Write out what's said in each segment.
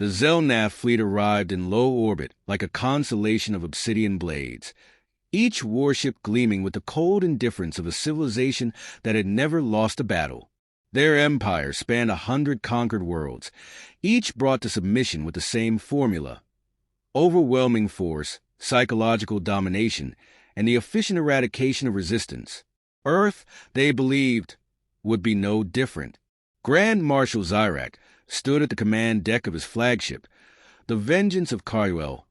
The Zelnath fleet arrived in low orbit like a constellation of obsidian blades, each warship gleaming with the cold indifference of a civilization that had never lost a battle. Their empire spanned 100 conquered worlds, each brought to submission with the same formula: overwhelming force, psychological domination, and the efficient eradication of resistance. Earth, they believed, would be no different. Grand Marshal Zyrak stood at the command deck of his flagship, the Vengeance of Karuel,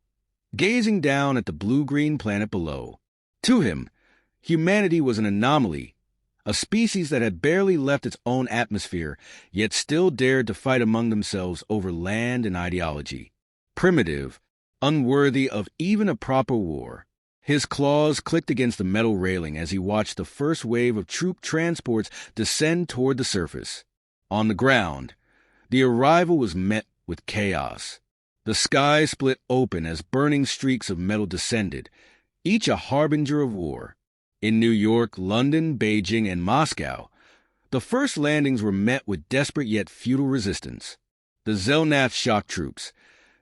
gazing down at the blue-green planet below. To him, humanity was an anomaly, a species that had barely left its own atmosphere, yet still dared to fight among themselves over land and ideology. Primitive, unworthy of even a proper war. His claws clicked against the metal railing as he watched the first wave of troop transports descend toward the surface. On the ground, the arrival was met with chaos. The sky split open as burning streaks of metal descended, each a harbinger of war. In New York, London, Beijing, and Moscow, the first landings were met with desperate yet futile resistance. The Zelnath shock troops,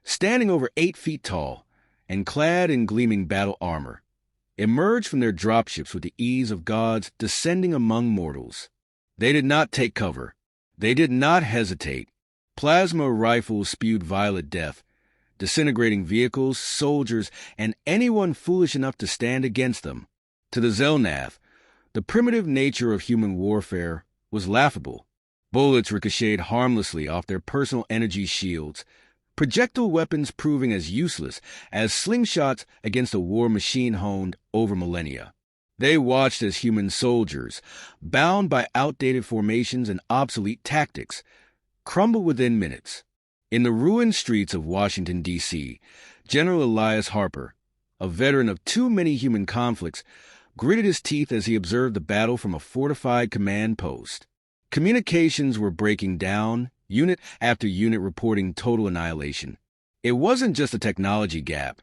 standing over 8 feet tall and clad in gleaming battle armor, emerged from their dropships with the ease of gods descending among mortals. They did not take cover. They did not hesitate. Plasma rifles spewed violet death, disintegrating vehicles, soldiers, and anyone foolish enough to stand against them. To the Zelnath, the primitive nature of human warfare was laughable. Bullets ricocheted harmlessly off their personal energy shields, projectile weapons proving as useless as slingshots against a war machine honed over millennia. They watched as human soldiers, bound by outdated formations and obsolete tactics, crumbled within minutes. In the ruined streets of Washington, D.C., General Elias Harper, a veteran of too many human conflicts, gritted his teeth as he observed the battle from a fortified command post. Communications were breaking down, unit after unit reporting total annihilation. It wasn't just a technology gap.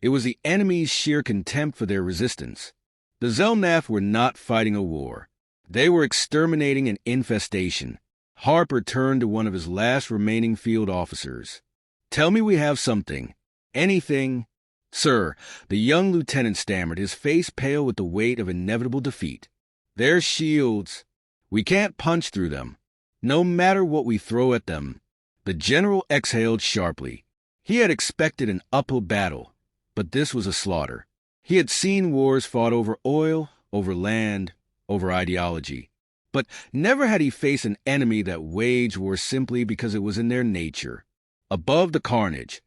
It was the enemy's sheer contempt for their resistance. The Zelnath were not fighting a war. They were exterminating an infestation. Harper turned to one of his last remaining field officers. "Tell me we have something. Anything." "Sir," the young lieutenant stammered, his face pale with the weight of inevitable defeat. "Their shields. We can't punch through them, no matter what we throw at them." The general exhaled sharply. He had expected an uphill battle, but this was a slaughter. He had seen wars fought over oil, over land, over ideology. But never had he faced an enemy that waged war simply because it was in their nature. Above the carnage,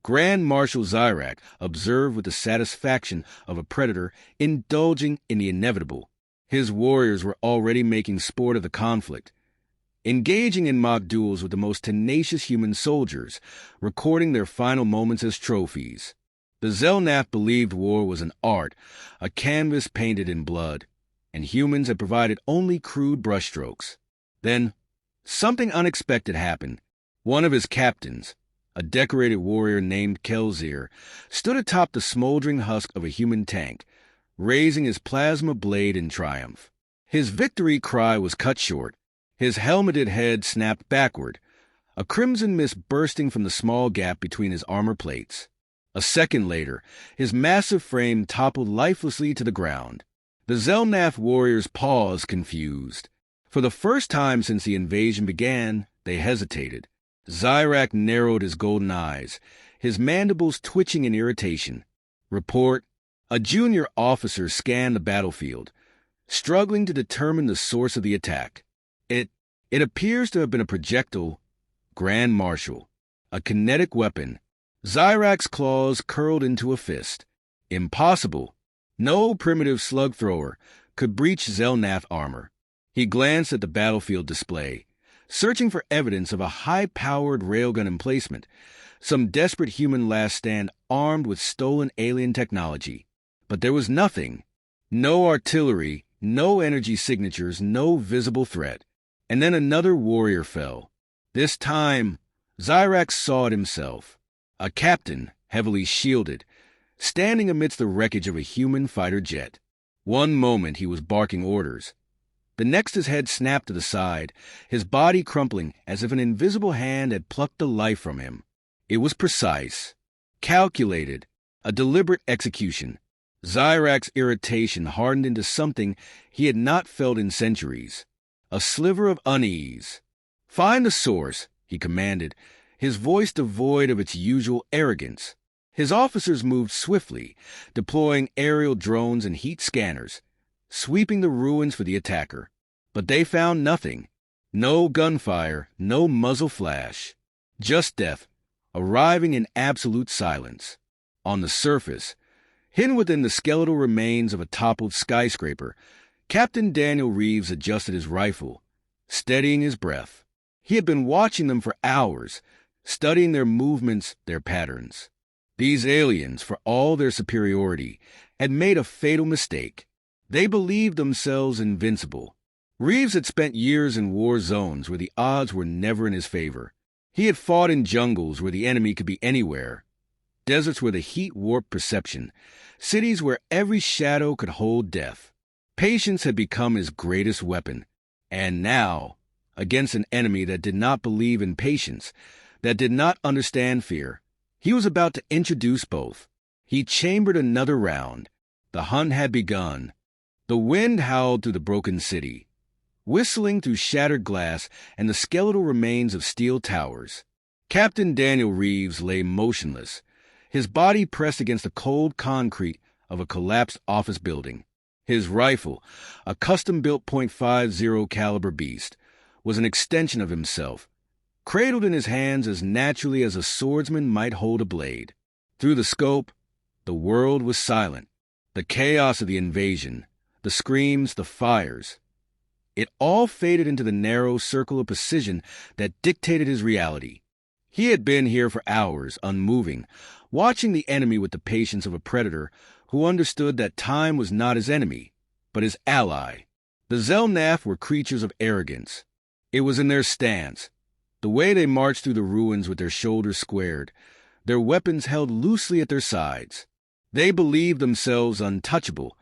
Grand Marshal Zyrak observed with the satisfaction of a predator indulging in the inevitable. His warriors were already making sport of the conflict, engaging in mock duels with the most tenacious human soldiers, recording their final moments as trophies. The Zelnath believed war was an art, a canvas painted in blood, and humans had provided only crude brushstrokes. Then, something unexpected happened. One of his captains, a decorated warrior named Kelzir, stood atop the smoldering husk of a human tank, raising his plasma blade in triumph. His victory cry was cut short. His helmeted head snapped backward, a crimson mist bursting from the small gap between his armor plates. A second later, his massive frame toppled lifelessly to the ground. The Zelnath warriors paused, confused. For the first time since the invasion began, they hesitated. Zyrak narrowed his golden eyes, his mandibles twitching in irritation. "Report." A junior officer scanned the battlefield, struggling to determine the source of the attack. It appears to have been a projectile, Grand Marshal, a kinetic weapon. Zyrak's claws curled into a fist. Impossible. No primitive slug thrower could breach Zelnath armor. He glanced at the battlefield display, searching for evidence of a high-powered railgun emplacement, some desperate human last stand armed with stolen alien technology. But there was nothing. No artillery, no energy signatures, no visible threat. And then another warrior fell. This time, Zyrak saw it himself. A captain, heavily shielded, standing amidst the wreckage of a human fighter jet. One moment he was barking orders. The next his head snapped to the side, his body crumpling as if an invisible hand had plucked the life from him. It was precise, calculated, a deliberate execution. Zyrak's irritation hardened into something he had not felt in centuries, a sliver of unease. "Find the source," he commanded, his voice devoid of its usual arrogance. His officers moved swiftly, deploying aerial drones and heat scanners, sweeping the ruins for the attacker. But they found nothing. No gunfire, no muzzle flash. Just death, arriving in absolute silence. On the surface, hidden within the skeletal remains of a toppled skyscraper, Captain Daniel Reeves adjusted his rifle, steadying his breath. He had been watching them for hours, studying their movements, their patterns. These aliens, for all their superiority, had made a fatal mistake. They believed themselves invincible. Reeves had spent years in war zones where the odds were never in his favor. He had fought in jungles where the enemy could be anywhere, deserts where the heat warped perception, cities where every shadow could hold death. Patience had become his greatest weapon. And now, against an enemy that did not believe in patience, that did not understand fear, he was about to introduce both. He chambered another round. The hunt had begun. The wind howled through the broken city, whistling through shattered glass and the skeletal remains of steel towers. Captain Daniel Reeves lay motionless, his body pressed against the cold concrete of a collapsed office building. His rifle, a custom-built .50 caliber beast, was an extension of himself, cradled in his hands as naturally as a swordsman might hold a blade. Through the scope, the world was silent. The chaos of the invasion, the screams, the fires. It all faded into the narrow circle of precision that dictated his reality. He had been here for hours, unmoving, watching the enemy with the patience of a predator who understood that time was not his enemy, but his ally. The Zelnath were creatures of arrogance. It was in their stance, the way they marched through the ruins with their shoulders squared, their weapons held loosely at their sides. They believed themselves untouchable,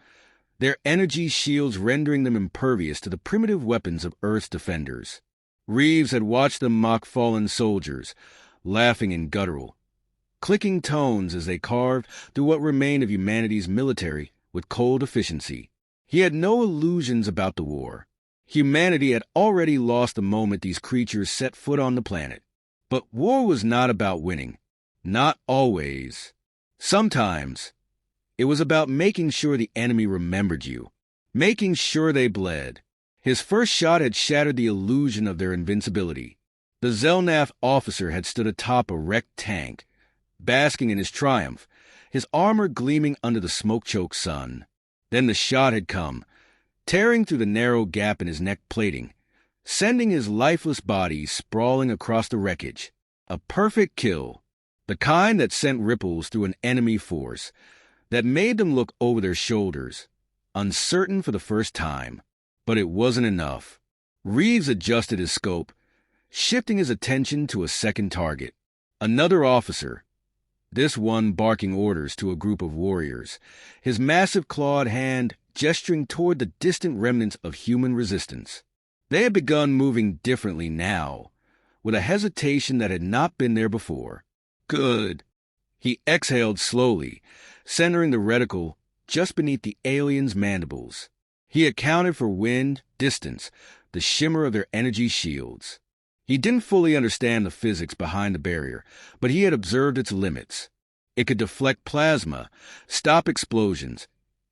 their energy shields rendering them impervious to the primitive weapons of Earth's defenders. Reeves had watched them mock fallen soldiers, laughing in guttural, clicking tones as they carved through what remained of humanity's military with cold efficiency. He had no illusions about the war. Humanity had already lost the moment these creatures set foot on the planet. But war was not about winning. Not always. Sometimes, it was about making sure the enemy remembered you, making sure they bled. His first shot had shattered the illusion of their invincibility. The Zelnath officer had stood atop a wrecked tank, basking in his triumph, his armor gleaming under the smoke-choked sun. Then the shot had come, tearing through the narrow gap in his neck plating, sending his lifeless body sprawling across the wreckage. A perfect kill, the kind that sent ripples through an enemy force, that made them look over their shoulders, uncertain for the first time. But it wasn't enough. Reeves adjusted his scope, shifting his attention to a second target. Another officer, this one barking orders to a group of warriors, his massive clawed hand gesturing toward the distant remnants of human resistance. They had begun moving differently now, with a hesitation that had not been there before. Good. He exhaled slowly, centering the reticle just beneath the alien's mandibles. He accounted for wind, distance, the shimmer of their energy shields. He didn't fully understand the physics behind the barrier, but he had observed its limits. It could deflect plasma, stop explosions,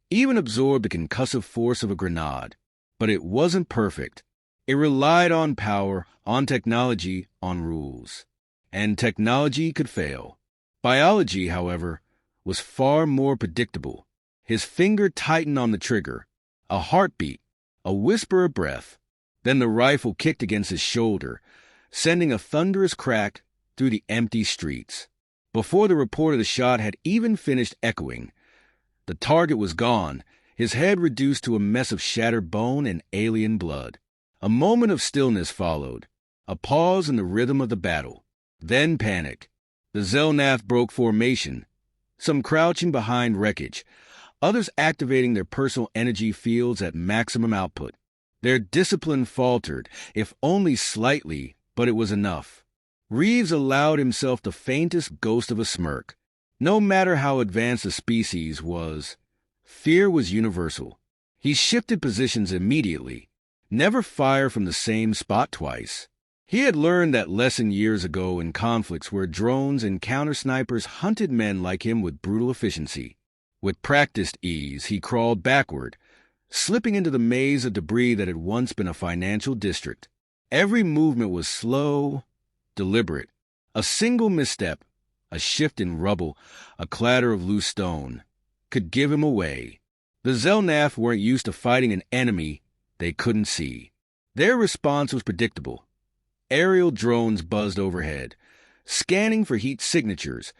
even absorb the concussive force of a grenade. But it wasn't perfect. It relied on power, on technology, on rules. And technology could fail. Biology, however, was far more predictable. His finger tightened on the trigger. A heartbeat, a whisper of breath. Then the rifle kicked against his shoulder, sending a thunderous crack through the empty streets. Before the report of the shot had even finished echoing, the target was gone, his head reduced to a mess of shattered bone and alien blood. A moment of stillness followed, a pause in the rhythm of the battle. Then panic. The Zelnath broke formation, some crouching behind wreckage, others activating their personal energy fields at maximum output. Their discipline faltered, if only slightly, but it was enough. Reeves allowed himself the faintest ghost of a smirk. No matter how advanced the species was, fear was universal. He shifted positions immediately. Never fire from the same spot twice. He had learned that lesson years ago in conflicts where drones and counter-snipers hunted men like him with brutal efficiency. With practiced ease, he crawled backward, slipping into the maze of debris that had once been a financial district. Every movement was slow, deliberate. A single misstep, a shift in rubble, a clatter of loose stone, could give him away. The Zelnath weren't used to fighting an enemy they couldn't see. Their response was predictable. Aerial drones buzzed overhead, scanning for heat signatures,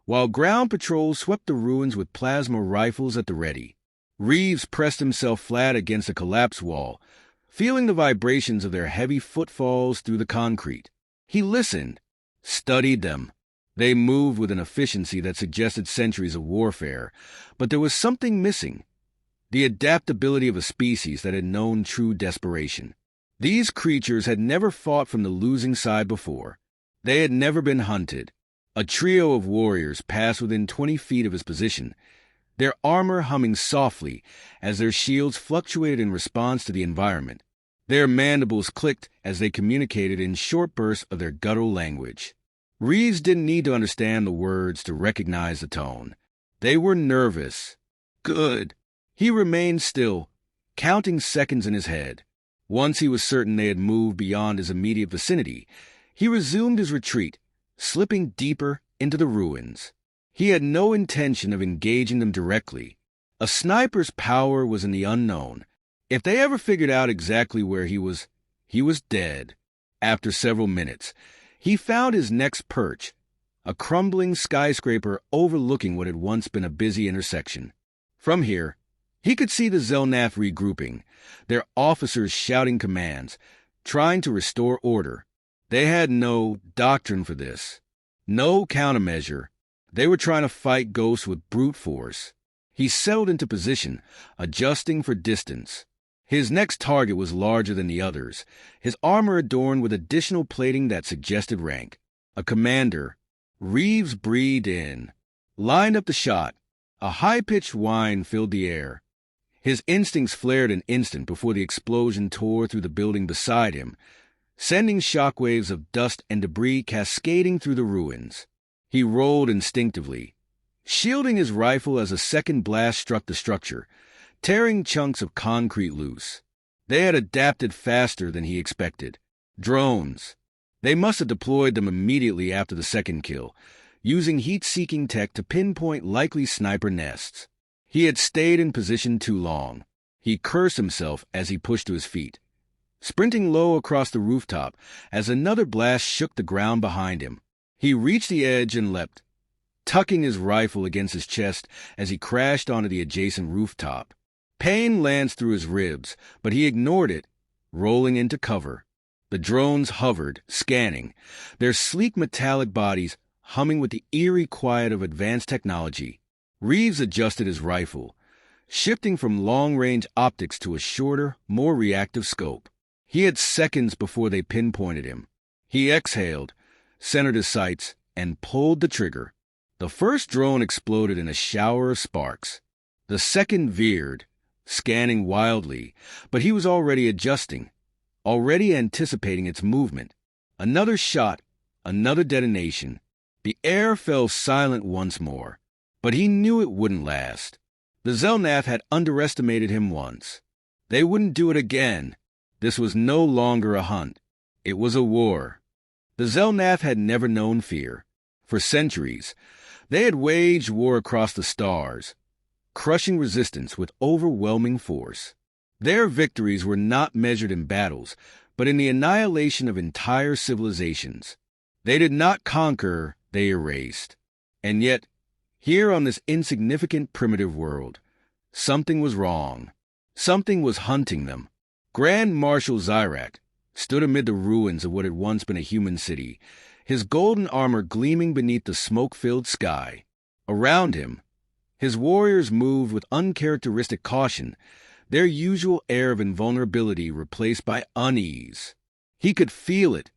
while ground patrols swept the ruins with plasma rifles at the ready. Reeves pressed himself flat against a collapsed wall, feeling the vibrations of their heavy footfalls through the concrete. He listened, studied them. They moved with an efficiency that suggested centuries of warfare, but there was something missing. The adaptability of a species that had known true desperation. These creatures had never fought from the losing side before. They had never been hunted. A trio of warriors passed within 20 feet of his position, their armor humming softly as their shields fluctuated in response to the environment. Their mandibles clicked as they communicated in short bursts of their guttural language. Reeves didn't need to understand the words to recognize the tone. They were nervous. Good. He remained still, counting seconds in his head. Once he was certain they had moved beyond his immediate vicinity, he resumed his retreat, slipping deeper into the ruins. He had no intention of engaging them directly. A sniper's power was in the unknown. If they ever figured out exactly where he was dead. After several minutes, he found his next perch, a crumbling skyscraper overlooking what had once been a busy intersection. From here, he could see the Zelnath regrouping, their officers shouting commands, trying to restore order. They had no doctrine for this, no countermeasure. They were trying to fight ghosts with brute force. He settled into position, adjusting for distance. His next target was larger than the others, his armor adorned with additional plating that suggested rank. A commander. Reeves breathed in, lined up the shot. A high-pitched whine filled the air. His instincts flared an instant before the explosion tore through the building beside him, sending shockwaves of dust and debris cascading through the ruins. He rolled instinctively, shielding his rifle as a second blast struck the structure, tearing chunks of concrete loose. They had adapted faster than he expected. Drones. They must have deployed them immediately after the second kill, using heat-seeking tech to pinpoint likely sniper nests. He had stayed in position too long. He cursed himself as he pushed to his feet, sprinting low across the rooftop as another blast shook the ground behind him. He reached the edge and leapt, tucking his rifle against his chest as he crashed onto the adjacent rooftop. Pain lanced through his ribs, but he ignored it, rolling into cover. The drones hovered, scanning, their sleek metallic bodies humming with the eerie quiet of advanced technology. Reeves adjusted his rifle, shifting from long-range optics to a shorter, more reactive scope. He had seconds before they pinpointed him. He exhaled, centered his sights, and pulled the trigger. The first drone exploded in a shower of sparks. The second veered, scanning wildly, but he was already adjusting, already anticipating its movement. Another shot, another detonation. The air fell silent once more, but he knew it wouldn't last. The Zelnath had underestimated him once. They wouldn't do it again. This was no longer a hunt. It was a war. The Zelnath had never known fear. For centuries, they had waged war across the stars, crushing resistance with overwhelming force. Their victories were not measured in battles, but in the annihilation of entire civilizations. They did not conquer, they erased. And yet, here on this insignificant primitive world, something was wrong. Something was hunting them. Grand Marshal Zyrak stood amid the ruins of what had once been a human city, his golden armor gleaming beneath the smoke-filled sky. Around him, his warriors moved with uncharacteristic caution, their usual air of invulnerability replaced by unease. He could feel it,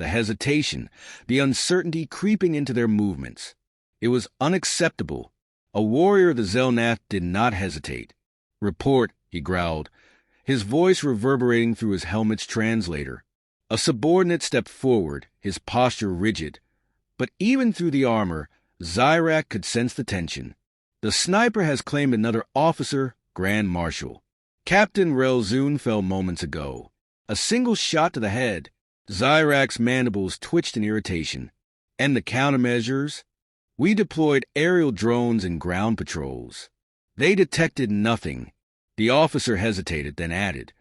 the hesitation, the uncertainty creeping into their movements. It was unacceptable. A warrior of the Zelnath did not hesitate. "Report," he growled, his voice reverberating through his helmet's translator. A subordinate stepped forward, his posture rigid. But even through the armor, Zyrak could sense the tension. "The sniper has claimed another officer, Grand Marshal. Captain Relzun fell moments ago. A single shot to the head." Zyrak's mandibles twitched in irritation. "And the countermeasures? We deployed aerial drones and ground patrols. They detected nothing." The officer hesitated, then added,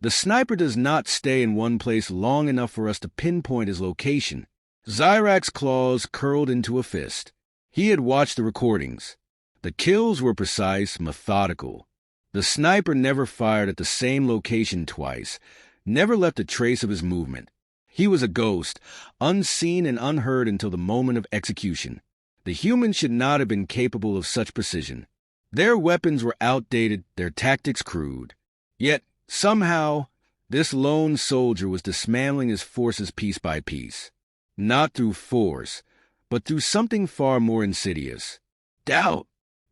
"The sniper does not stay in one place long enough for us to pinpoint his location." Zyrak's claws curled into a fist. He had watched the recordings. The kills were precise, methodical. The sniper never fired at the same location twice, never left a trace of his movement. He was a ghost, unseen and unheard until the moment of execution. The humans should not have been capable of such precision. Their weapons were outdated, their tactics crude. Yet, somehow, this lone soldier was dismantling his forces piece by piece. Not through force, but through something far more insidious. Doubt.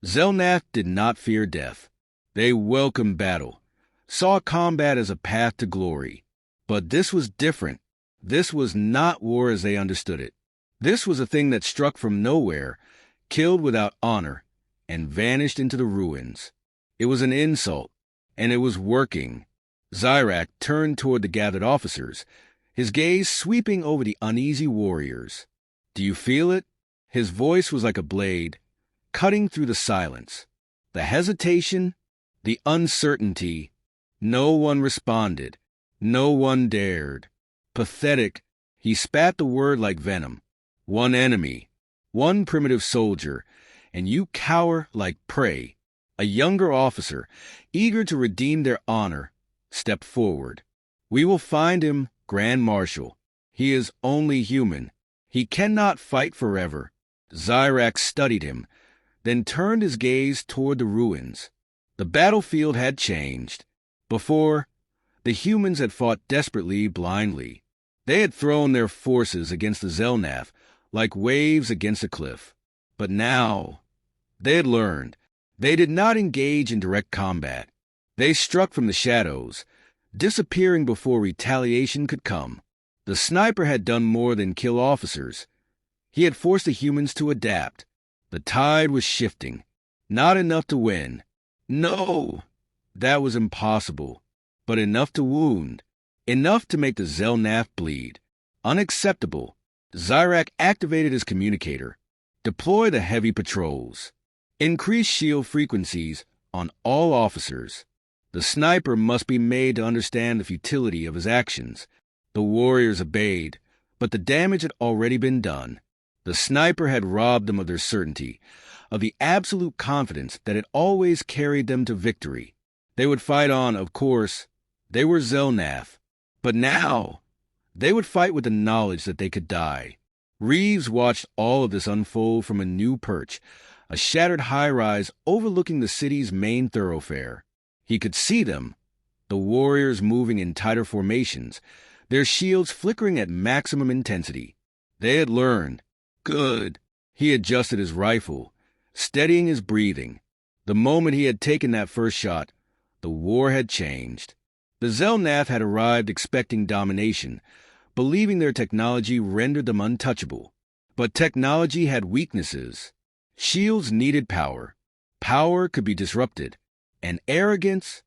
Zelnath did not fear death. They welcomed battle, saw combat as a path to glory. But this was different. This was not war as they understood it. This was a thing that struck from nowhere, killed without honor, and vanished into the ruins. It was an insult, and it was working. Zyrak turned toward the gathered officers, his gaze sweeping over the uneasy warriors. "Do you feel it?" His voice was like a blade, cutting through the silence. The hesitation, the uncertainty. No one responded. No one dared. Pathetic, he spat the word like venom. "One enemy, one primitive soldier, and you cower like prey." A younger officer, eager to redeem their honor, stepped forward. "We will find him, Grand Marshal. He is only human. He cannot fight forever." Zyrak studied him, then turned his gaze toward the ruins. The battlefield had changed. Before, the humans had fought desperately, blindly. They had thrown their forces against the Zelnath like waves against a cliff. But now, they had learned. They did not engage in direct combat. They struck from the shadows, disappearing before retaliation could come. The sniper had done more than kill officers. He had forced the humans to adapt. The tide was shifting. Not enough to win. No, that was impossible. But enough to wound. Enough to make the Zelnath bleed. Unacceptable. Zyrak activated his communicator. "Deploy the heavy patrols. Increase shield frequencies on all officers." The sniper must be made to understand the futility of his actions. The warriors obeyed, but the damage had already been done. The sniper had robbed them of their certainty, of the absolute confidence that had always carried them to victory. They would fight on, of course. They were Zelnath. But now, they would fight with the knowledge that they could die. Reeves watched all of this unfold from a new perch, a shattered high-rise overlooking the city's main thoroughfare. He could see them, the warriors moving in tighter formations, their shields flickering at maximum intensity. They had learned. Good. He adjusted his rifle, steadying his breathing. The moment he had taken that first shot, the war had changed. The Zelnath had arrived expecting domination, believing their technology rendered them untouchable. But technology had weaknesses. Shields needed power. Power could be disrupted. And arrogance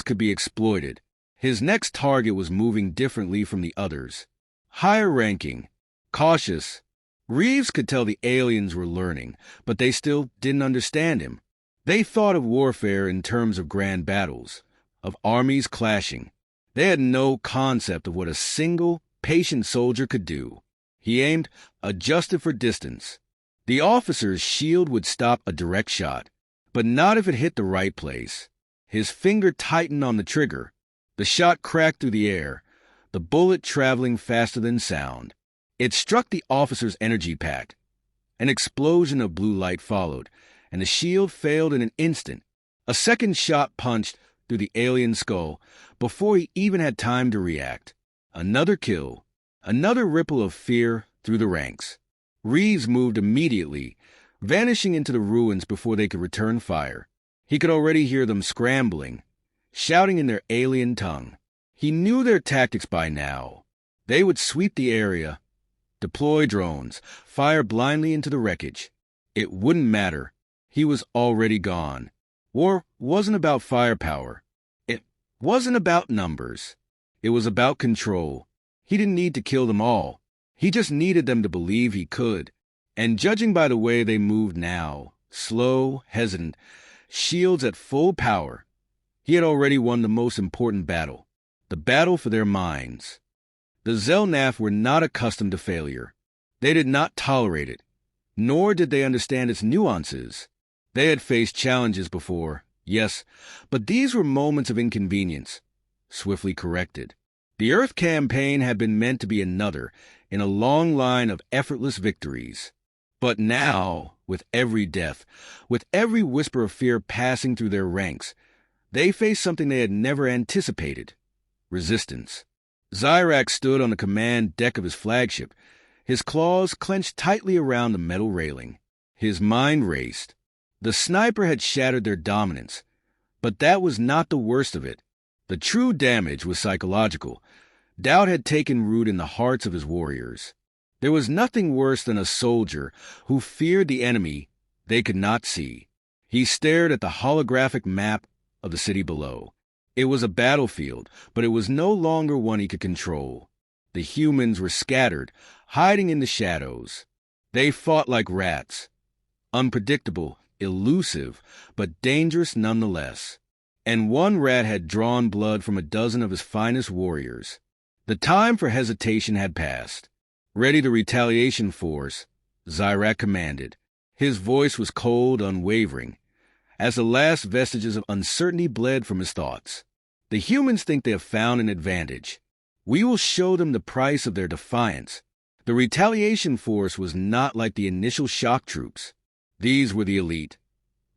could be exploited. His next target was moving differently from the others. Higher ranking, cautious. Reeves could tell the aliens were learning, but they still didn't understand him. They thought of warfare in terms of grand battles, of armies clashing. They had no concept of what a single, patient soldier could do. He aimed, adjusted for distance. The officer's shield would stop a direct shot, but not if it hit the right place. His finger tightened on the trigger. The shot cracked through the air, the bullet traveling faster than sound. It struck the officer's energy pack. An explosion of blue light followed, and the shield failed in an instant. A second shot punched through the alien's skull before he even had time to react. Another kill. Another ripple of fear through the ranks. Reeves moved immediately, vanishing into the ruins before they could return fire. He could already hear them scrambling, shouting in their alien tongue. He knew their tactics by now. They would sweep the area, deploy drones, fire blindly into the wreckage. It wouldn't matter. He was already gone. War wasn't about firepower. It wasn't about numbers. It was about control. He didn't need to kill them all. He just needed them to believe he could. And judging by the way they moved now, slow, hesitant, shields at full power, he had already won the most important battle, the battle for their minds. The Zelnath were not accustomed to failure. They did not tolerate it, nor did they understand its nuances. They had faced challenges before, yes, but these were moments of inconvenience, swiftly corrected. The Earth campaign had been meant to be another in a long line of effortless victories. But now, with every death, with every whisper of fear passing through their ranks, they faced something they had never anticipated: resistance. Zyrak stood on the command deck of his flagship, his claws clenched tightly around the metal railing. His mind raced. The sniper had shattered their dominance, but that was not the worst of it. The true damage was psychological. Doubt had taken root in the hearts of his warriors. There was nothing worse than a soldier who feared the enemy they could not see. He stared at the holographic map of the city below. It was a battlefield, but it was no longer one he could control. The humans were scattered, hiding in the shadows. They fought like rats. Unpredictable, elusive, but dangerous nonetheless. And one rat had drawn blood from a dozen of his finest warriors. The time for hesitation had passed. Ready the retaliation force, Zyrak commanded. His voice was cold, unwavering, as the last vestiges of uncertainty bled from his thoughts. The humans think they have found an advantage. We will show them the price of their defiance. The retaliation force was not like the initial shock troops. These were the elite,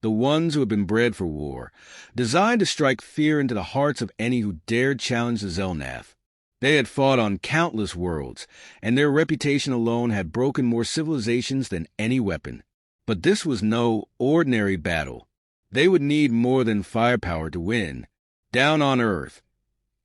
the ones who had been bred for war, designed to strike fear into the hearts of any who dared challenge the Zelnath. They had fought on countless worlds, and their reputation alone had broken more civilizations than any weapon. But this was no ordinary battle. They would need more than firepower to win. Down on Earth,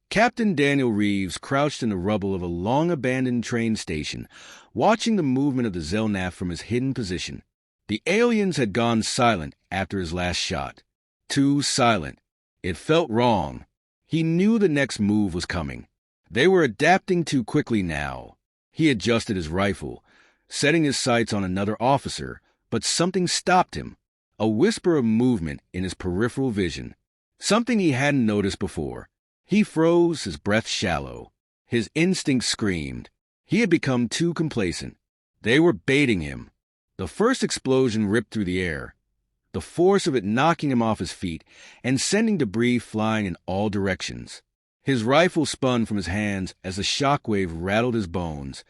Captain Daniel Reeves crouched in the rubble of a long-abandoned train station, watching the movement of the Zelnath from his hidden position. The aliens had gone silent after his last shot. Too silent. It felt wrong. He knew the next move was coming. They were adapting too quickly now. He adjusted his rifle, setting his sights on another officer, but something stopped him. A whisper of movement in his peripheral vision. Something he hadn't noticed before. He froze, his breath shallow. His instincts screamed. He had become too complacent. They were baiting him. The first explosion ripped through the air, the force of it knocking him off his feet and sending debris flying in all directions. His rifle spun from his hands as the shockwave rattled his bones,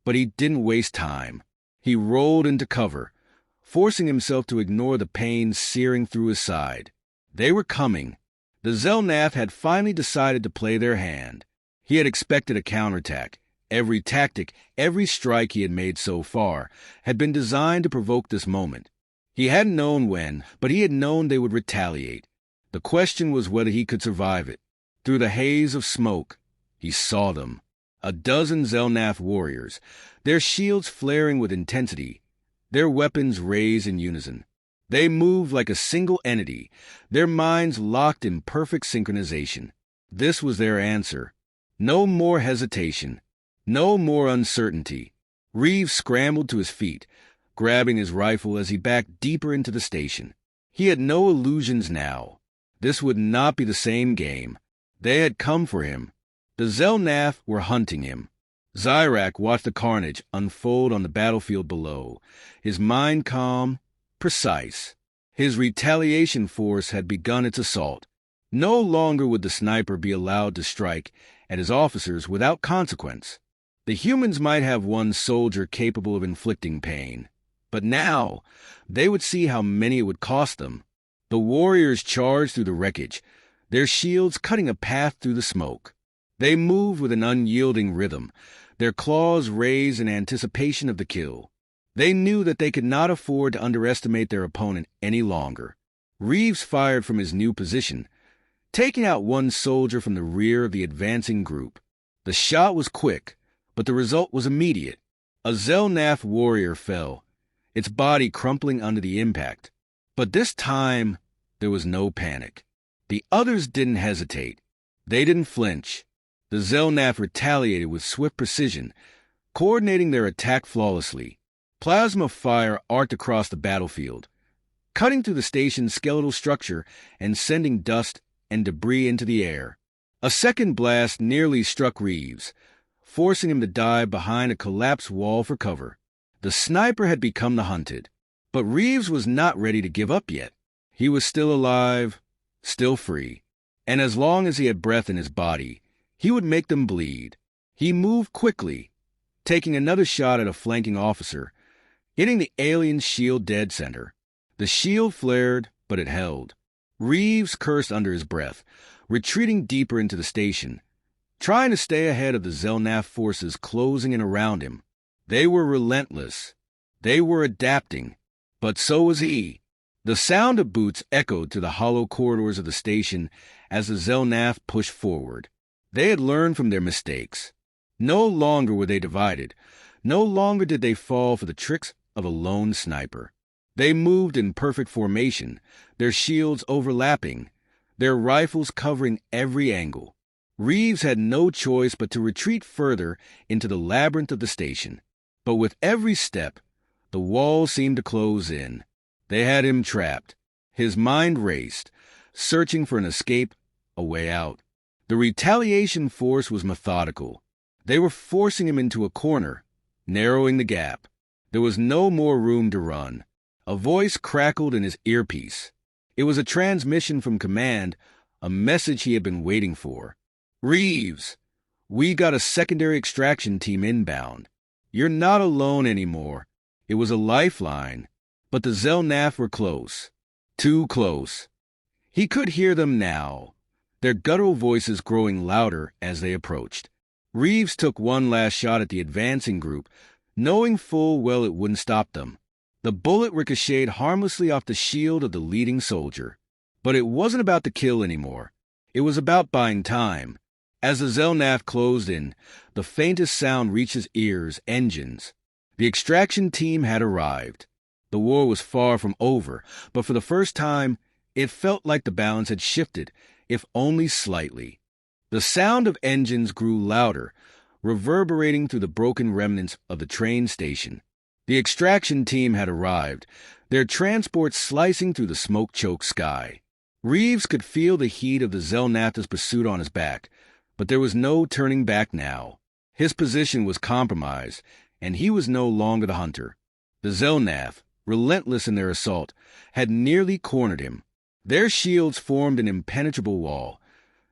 but he didn't waste time. He rolled into cover, forcing himself to ignore the pain searing through his side. They were coming. The Zelnath had finally decided to play their hand. He had expected a counterattack. Every tactic, every strike he had made so far had been designed to provoke this moment. He hadn't known when, but he had known they would retaliate. The question was whether he could survive it. Through the haze of smoke, he saw them. A dozen Zelnath warriors, their shields flaring with intensity, their weapons raised in unison. They moved like a single entity, their minds locked in perfect synchronization. This was their answer. No more hesitation. No more uncertainty. Reeves scrambled to his feet, grabbing his rifle as he backed deeper into the station. He had no illusions now. This would not be the same game. They had come for him. The Zelnath were hunting him. Zyrak watched the carnage unfold on the battlefield below, his mind calm, precise. His retaliation force had begun its assault. No longer would the sniper be allowed to strike at his officers without consequence. The humans might have one soldier capable of inflicting pain, but now they would see how many it would cost them. The warriors charged through the wreckage, their shields cutting a path through the smoke. They moved with an unyielding rhythm, their claws raised in anticipation of the kill. They knew that they could not afford to underestimate their opponent any longer. Reeves fired from his new position, taking out one soldier from the rear of the advancing group. The shot was quick, but the result was immediate. A Zelnath warrior fell, its body crumpling under the impact. But this time, there was no panic. The others didn't hesitate. They didn't flinch. The Zelnath retaliated with swift precision, coordinating their attack flawlessly. Plasma fire arced across the battlefield, cutting through the station's skeletal structure and sending dust and debris into the air. A second blast nearly struck Reeves, forcing him to dive behind a collapsed wall for cover. The sniper had become the hunted, but Reeves was not ready to give up yet. He was still alive, still free, and as long as he had breath in his body, he would make them bleed. He moved quickly, taking another shot at a flanking officer, hitting the alien's shield dead center. The shield flared, but it held. Reeves cursed under his breath, retreating deeper into the station, trying to stay ahead of the Zelnath forces closing in around him. They were relentless. They were adapting, but so was he. The sound of boots echoed to the hollow corridors of the station as the Zelnath pushed forward. They had learned from their mistakes. No longer were they divided. No longer did they fall for the tricks of a lone sniper. They moved in perfect formation, their shields overlapping, their rifles covering every angle. Reeves had no choice but to retreat further into the labyrinth of the station. But with every step, the walls seemed to close in. They had him trapped. His mind raced, searching for an escape, a way out. The retaliation force was methodical. They were forcing him into a corner, narrowing the gap. There was no more room to run. A voice crackled in his earpiece. It was a transmission from command, a message he had been waiting for. "Reeves, we got a secondary extraction team inbound. You're not alone anymore." It was a lifeline, but the Zelnath were close. Too close. He could hear them now, their guttural voices growing louder as they approached. Reeves took one last shot at the advancing group, knowing full well it wouldn't stop them. The bullet ricocheted harmlessly off the shield of the leading soldier. But it wasn't about the kill anymore. It was about buying time. As the Zelnath closed in, the faintest sound reached his ears: engines. The extraction team had arrived. The war was far from over, but for the first time, it felt like the balance had shifted, if only slightly. The sound of engines grew louder, reverberating through the broken remnants of the train station. The extraction team had arrived, their transport slicing through the smoke-choked sky. Reeves could feel the heat of the Zelnath's pursuit on his back, but there was no turning back now. His position was compromised, and he was no longer the hunter. The Zelnath, relentless in their assault, had nearly cornered him. Their shields formed an impenetrable wall,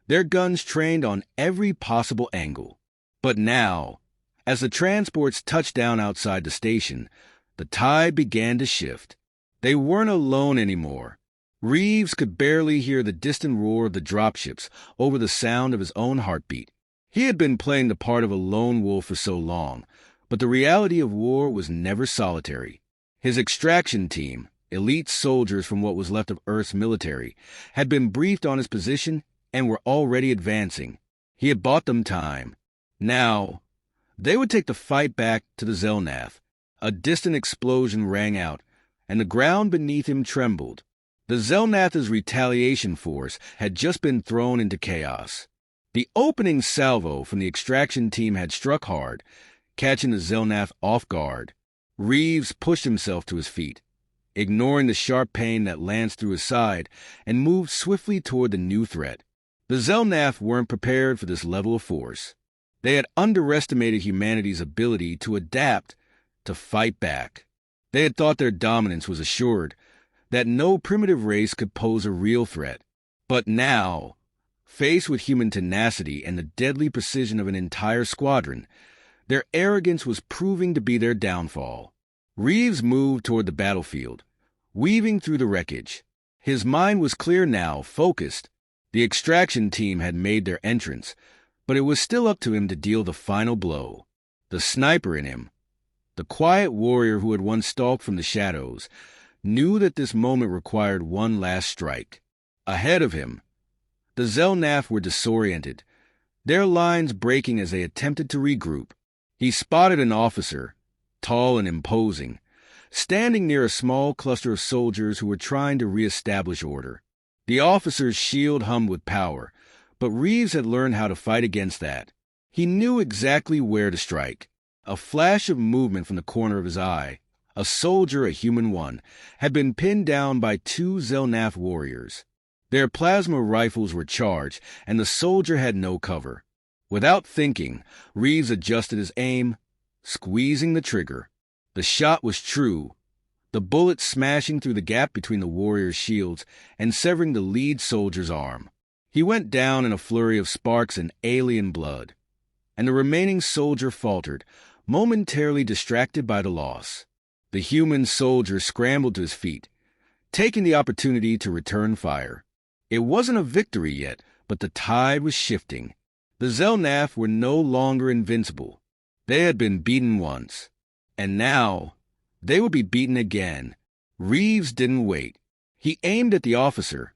their guns trained on every possible angle. But now, as the transports touched down outside the station, the tide began to shift. They weren't alone anymore. Reeves could barely hear the distant roar of the dropships over the sound of his own heartbeat. He had been playing the part of a lone wolf for so long, but the reality of war was never solitary. His extraction team, elite soldiers from what was left of Earth's military, had been briefed on his position and were already advancing. He had bought them time. Now, they would take the fight back to the Zelnath. A distant explosion rang out, and the ground beneath him trembled. The Zelnath's retaliation force had just been thrown into chaos. The opening salvo from the extraction team had struck hard, catching the Zelnath off guard. Reeves pushed himself to his feet, ignoring the sharp pain that lanced through his side, and moved swiftly toward the new threat. The Zelnath weren't prepared for this level of force. They had underestimated humanity's ability to adapt, to fight back. They had thought their dominance was assured, that no primitive race could pose a real threat. But now, faced with human tenacity and the deadly precision of an entire squadron, their arrogance was proving to be their downfall. Reeves moved toward the battlefield, weaving through the wreckage. His mind was clear now, focused. The extraction team had made their entrance, but it was still up to him to deal the final blow. The sniper in him, the quiet warrior who had once stalked from the shadows, knew that this moment required one last strike. Ahead of him, the Zelnath were disoriented, their lines breaking as they attempted to regroup. He spotted an officer, tall and imposing, standing near a small cluster of soldiers who were trying to re-establish order. The officer's shield hummed with power, but Reeves had learned how to fight against that. He knew exactly where to strike. A flash of movement from the corner of his eye. A soldier, a human one, had been pinned down by two Zelnath warriors. Their plasma rifles were charged, and the soldier had no cover. Without thinking, Reeves adjusted his aim, squeezing the trigger. The shot was true, the bullet smashing through the gap between the warrior's shields and severing the lead soldier's arm. He went down in a flurry of sparks and alien blood, and the remaining soldier faltered, momentarily distracted by the loss. The human soldier scrambled to his feet, taking the opportunity to return fire. It wasn't a victory yet, but the tide was shifting. The Zelnath were no longer invincible. They had been beaten once, and now they would be beaten again. Reeves didn't wait. He aimed at the officer,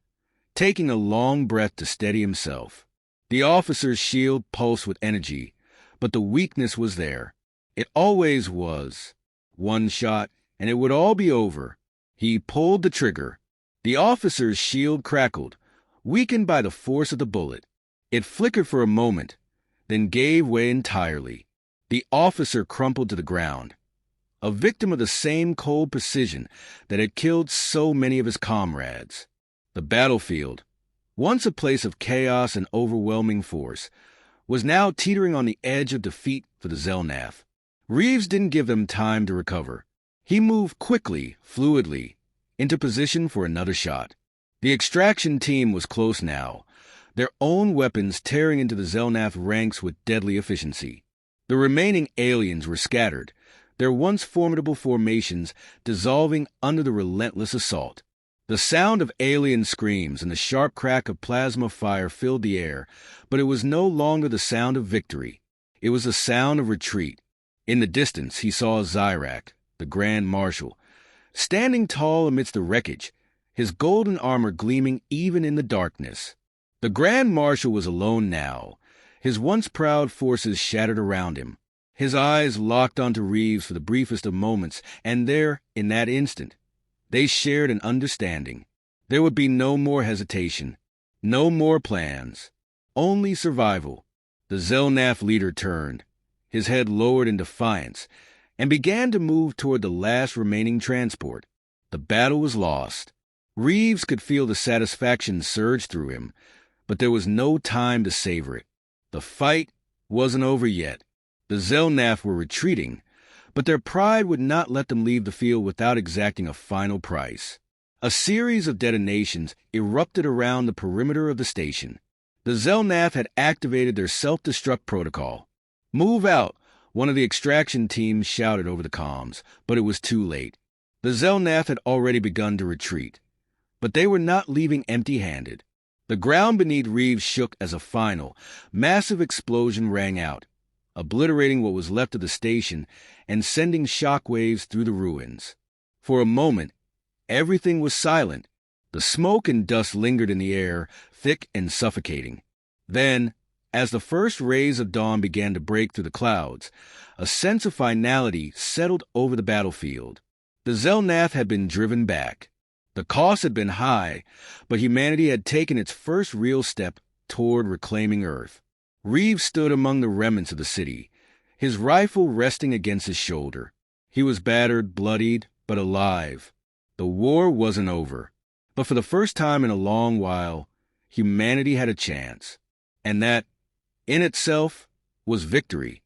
taking a long breath to steady himself. The officer's shield pulsed with energy, but the weakness was there. It always was. One shot, and it would all be over. He pulled the trigger. The officer's shield crackled, weakened by the force of the bullet. It flickered for a moment, then gave way entirely. The officer crumpled to the ground, a victim of the same cold precision that had killed so many of his comrades. The battlefield, once a place of chaos and overwhelming force, was now teetering on the edge of defeat for the Zelnath. Reeves didn't give them time to recover. He moved quickly, fluidly, into position for another shot. The extraction team was close now, their own weapons tearing into the Zelnath ranks with deadly efficiency. The remaining aliens were scattered, their once formidable formations dissolving under the relentless assault. The sound of alien screams and the sharp crack of plasma fire filled the air, but it was no longer the sound of victory. It was the sound of retreat. In the distance, he saw Zyrak, the Grand Marshal, standing tall amidst the wreckage, his golden armor gleaming even in the darkness. The Grand Marshal was alone now, his once proud forces shattered around him. His eyes locked onto Reeves for the briefest of moments, and there, in that instant, they shared an understanding. There would be no more hesitation, no more plans, only survival. The Zelnath leader turned, his head lowered in defiance, and began to move toward the last remaining transport. The battle was lost. Reeves could feel the satisfaction surge through him, but there was no time to savor it. The fight wasn't over yet. The Zelnath were retreating, but their pride would not let them leave the field without exacting a final price. A series of detonations erupted around the perimeter of the station. The Zelnath had activated their self-destruct protocol. "Move out," one of the extraction teams shouted over the comms, but it was too late. The Zelnath had already begun to retreat, but they were not leaving empty-handed. The ground beneath Reeves shook as a final, massive explosion rang out, obliterating what was left of the station and sending shockwaves through the ruins. For a moment, everything was silent. The smoke and dust lingered in the air, thick and suffocating. Then, as the first rays of dawn began to break through the clouds, a sense of finality settled over the battlefield. The Zelnath had been driven back. The cost had been high, but humanity had taken its first real step toward reclaiming Earth. Reeves stood among the remnants of the city, his rifle resting against his shoulder. He was battered, bloodied, but alive. The war wasn't over, but for the first time in a long while, humanity had a chance. And that, in itself, was victory.